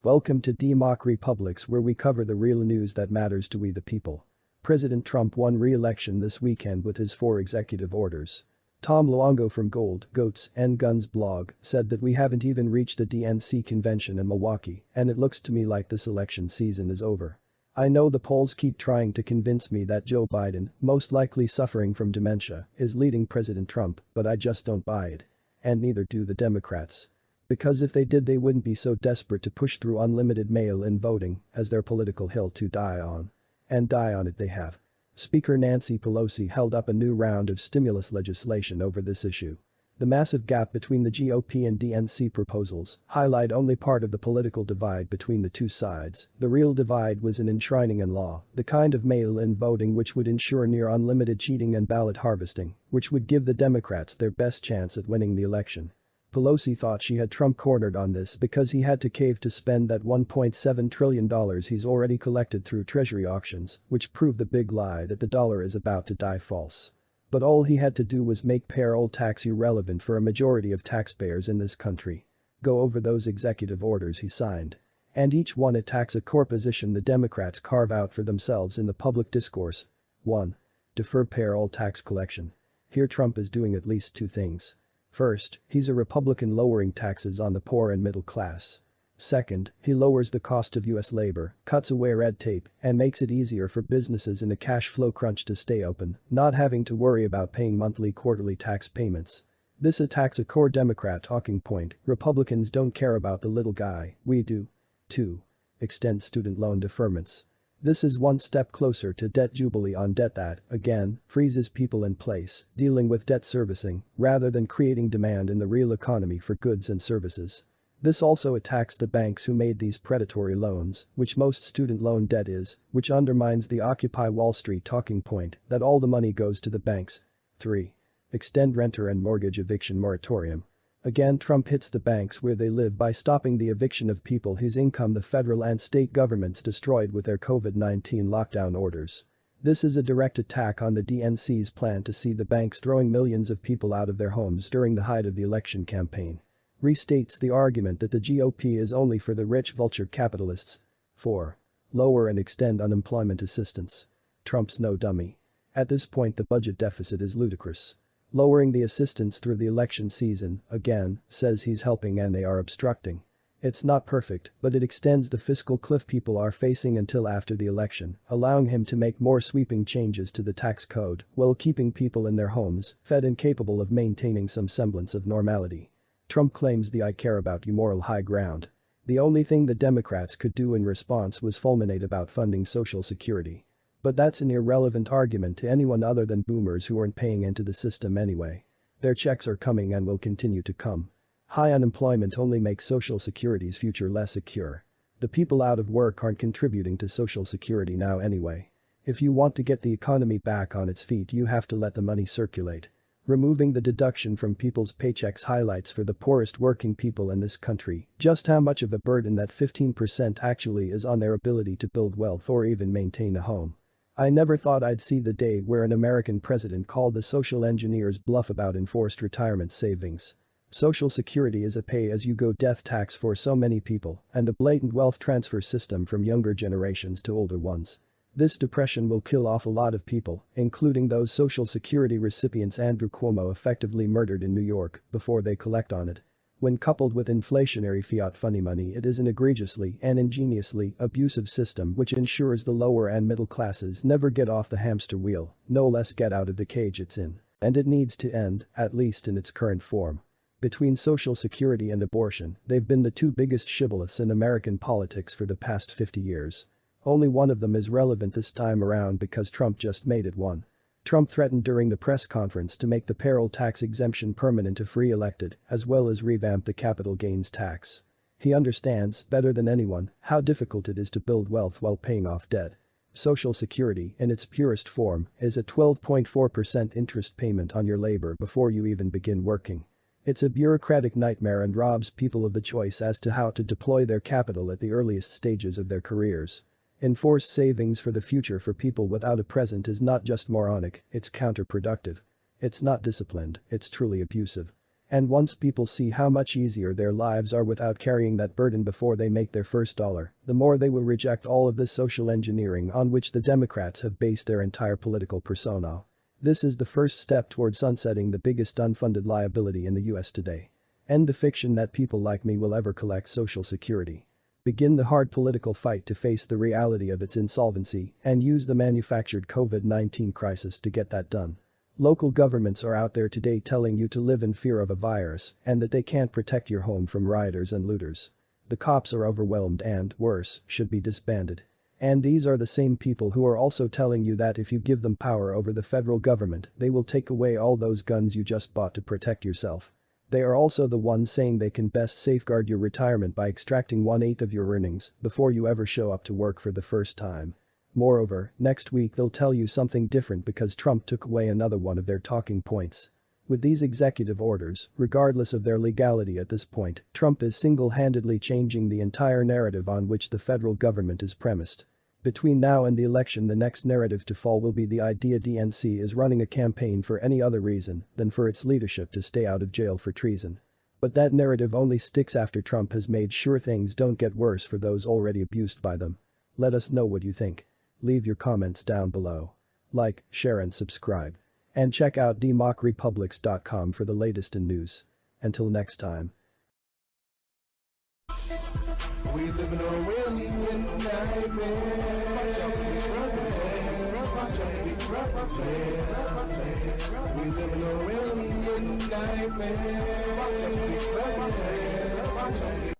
Welcome to DEMOCREPUBLIX, where we cover the real news that matters to we the people. President Trump won re-election this weekend with his 4 executive orders. Tom Luongo from Gold, Goats, and Guns blog said that we haven't even reached the DNC convention in Milwaukee, and it looks to me like this election season is over. I know the polls keep trying to convince me that Joe Biden, most likely suffering from dementia, is leading President Trump, but I just don't buy it. And neither do the Democrats. Because if they did, they wouldn't be so desperate to push through unlimited mail-in voting as their political hill to die on. And die on it they have. Speaker Nancy Pelosi held up a new round of stimulus legislation over this issue. The massive gap between the GOP and DNC proposals highlight only part of the political divide between the two sides. The real divide was in enshrining in law the kind of mail-in voting which would ensure near unlimited cheating and ballot harvesting, which would give the Democrats their best chance at winning the election. Pelosi thought she had Trump cornered on this because he had to cave to spend that $1.7 trillion he's already collected through Treasury auctions, which proved the big lie that the dollar is about to die false. But all he had to do was make payroll tax irrelevant for a majority of taxpayers in this country. Go over those executive orders he signed. And each one attacks a core position the Democrats carve out for themselves in the public discourse. 1. Defer payroll tax collection. Here Trump is doing at least 2 things. First, he's a Republican lowering taxes on the poor and middle class. Second, he lowers the cost of U.S. labor, cuts away red tape, and makes it easier for businesses in a cash flow crunch to stay open, not having to worry about paying monthly quarterly tax payments. This attacks a core Democrat talking point: Republicans don't care about the little guy, we do. 2. Extend student loan deferments. This is one step closer to debt jubilee on debt that, again, freezes people in place, dealing with debt servicing, rather than creating demand in the real economy for goods and services. This also attacks the banks who made these predatory loans, which most student loan debt is, which undermines the Occupy Wall Street talking point that all the money goes to the banks. 3. Extend renter and mortgage eviction moratorium. Again, Trump hits the banks where they live by stopping the eviction of people whose income the federal and state governments destroyed with their COVID-19 lockdown orders. This is a direct attack on the DNC's plan to see the banks throwing millions of people out of their homes during the height of the election campaign. Restates the argument that the GOP is only for the rich vulture capitalists. 4. Lower and extend unemployment assistance. Trump's no dummy. At this point the budget deficit is ludicrous. Lowering the assistance through the election season, again, says he's helping and they are obstructing. It's not perfect, but it extends the fiscal cliff people are facing until after the election, allowing him to make more sweeping changes to the tax code while keeping people in their homes, fed and capable of maintaining some semblance of normality. Trump claims the "I care about you" moral high ground. The only thing the Democrats could do in response was fulminate about funding Social Security. But that's an irrelevant argument to anyone other than boomers who aren't paying into the system anyway. Their checks are coming and will continue to come. High unemployment only makes Social Security's future less secure. The people out of work aren't contributing to Social Security now anyway. If you want to get the economy back on its feet, you have to let the money circulate. Removing the deduction from people's paychecks highlights for the poorest working people in this country just how much of a burden that 15% actually is on their ability to build wealth or even maintain a home. I never thought I'd see the day where an American president called the social engineers bluff about enforced retirement savings. Social Security is a pay-as-you-go death tax for so many people and a blatant wealth transfer system from younger generations to older ones. This depression will kill off a lot of people, including those Social Security recipients Andrew Cuomo effectively murdered in New York, before they collect on it. When coupled with inflationary fiat funny money, it is an egregiously and ingeniously abusive system which ensures the lower and middle classes never get off the hamster wheel, no less get out of the cage it's in. And it needs to end, at least in its current form. Between Social Security and abortion, they've been the 2 biggest shibboleths in American politics for the past 50 years. Only one of them is relevant this time around because Trump just made it one. Trump threatened during the press conference to make the payroll tax exemption permanent if re-elected, as well as revamp the capital gains tax. He understands, better than anyone, how difficult it is to build wealth while paying off debt. Social Security, in its purest form, is a 12.4% interest payment on your labor before you even begin working. It's a bureaucratic nightmare and robs people of the choice as to how to deploy their capital at the earliest stages of their careers. Enforced savings for the future for people without a present is not just moronic, it's counterproductive. It's not disciplined, it's truly abusive. And once people see how much easier their lives are without carrying that burden before they make their first dollar, the more they will reject all of this social engineering on which the Democrats have based their entire political persona. This is the first step toward sunsetting the biggest unfunded liability in the US today. End the fiction that people like me will ever collect Social Security. Begin the hard political fight to face the reality of its insolvency and use the manufactured COVID-19 crisis to get that done. Local governments are out there today telling you to live in fear of a virus and that they can't protect your home from rioters and looters. The cops are overwhelmed and, worse, should be disbanded. And these are the same people who are also telling you that if you give them power over the federal government, they will take away all those guns you just bought to protect yourself. They are also the ones saying they can best safeguard your retirement by extracting 1/8 of your earnings before you ever show up to work for the first time. Moreover, next week they'll tell you something different because Trump took away another one of their talking points. With these executive orders, regardless of their legality at this point, Trump is single-handedly changing the entire narrative on which the federal government is premised. Between now and the election, the next narrative to fall will be the idea DNC is running a campaign for any other reason than for its leadership to stay out of jail for treason. But that narrative only sticks after Trump has made sure things don't get worse for those already abused by them. Let us know what you think. Leave your comments down below. Like, share and subscribe. And check out DEMOCREPUBLIX.com for the latest in news. Until next time. We live in a Orwellian nightmare. We live in a Orwellian nightmare.